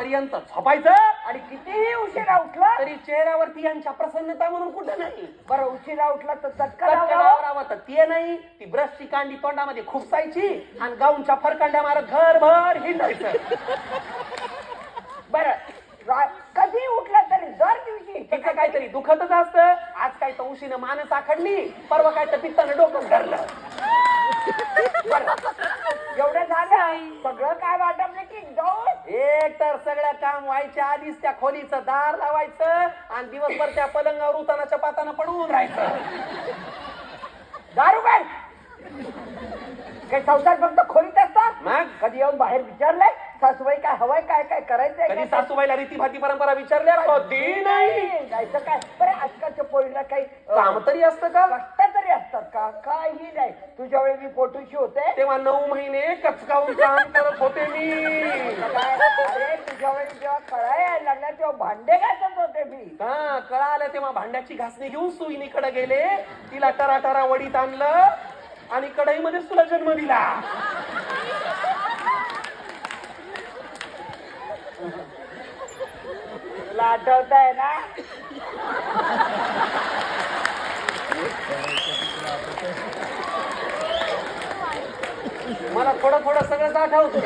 पर्यंत झोपायचं आणि कितीही उशिरा उठला तरी चेहऱ्यावरती यांच्या प्रसन्नता म्हणून कुठं नाही. बरं उशिरा उठला तर चटका चटका लावावा. लावावं तर ते नाही. ती ब्रशची कांडी तोंडामध्ये खुपसायची आणि गाऊनच्या फरकांड्या मारत घरभर हिंडायचं. बरं कधी उठला तरी दर दिवशी तिचं काहीतरी दुखतच असतं. आज काय तर उशीनं मानस आखडली, परवा काय तर पित्तानं डोकं धरलं. एवढं झालं सगळं काय वाटलं की जाऊ एक तर सगळं काम व्हायच्या आधीच त्या खोलीचं दार लावायचं आणि दिवसभर त्या पलंगावर उतानाच्या पातानं पडून राहायचं. दारू काय काही संसार फक्त खोलीत असतात. मग कधी येऊन बाहेर विचारलंय सासूबाई काय हवंय काय काय करायचंय कधी काय? सासूबाईला रीतीभाती परंपरा विचारल्या कधी नाही. जायचं काय बरं आजकालच्या पोरीला काही काम तरी असतं का? कष्ट तरी असतात का? काही नाही. तुझ्या वेळी मी पोटूशी होते तेव्हा 9 महिने कचकावून काम करत होते मी. अरे तुझ्या वेळी जेव्हा कळा यायला लागला तेव्हा भांडे घासत होते मी. हा कळा आलं तेव्हा भांड्याची घासणी घेऊन सुईनीकडे गेले. तिला टराटरा वडीत आणलं आणि कढईमध्येच तुला जन्म दिला. तुला आठवत आहे ना? मला थोडं थोडं सगळंच आठवतं.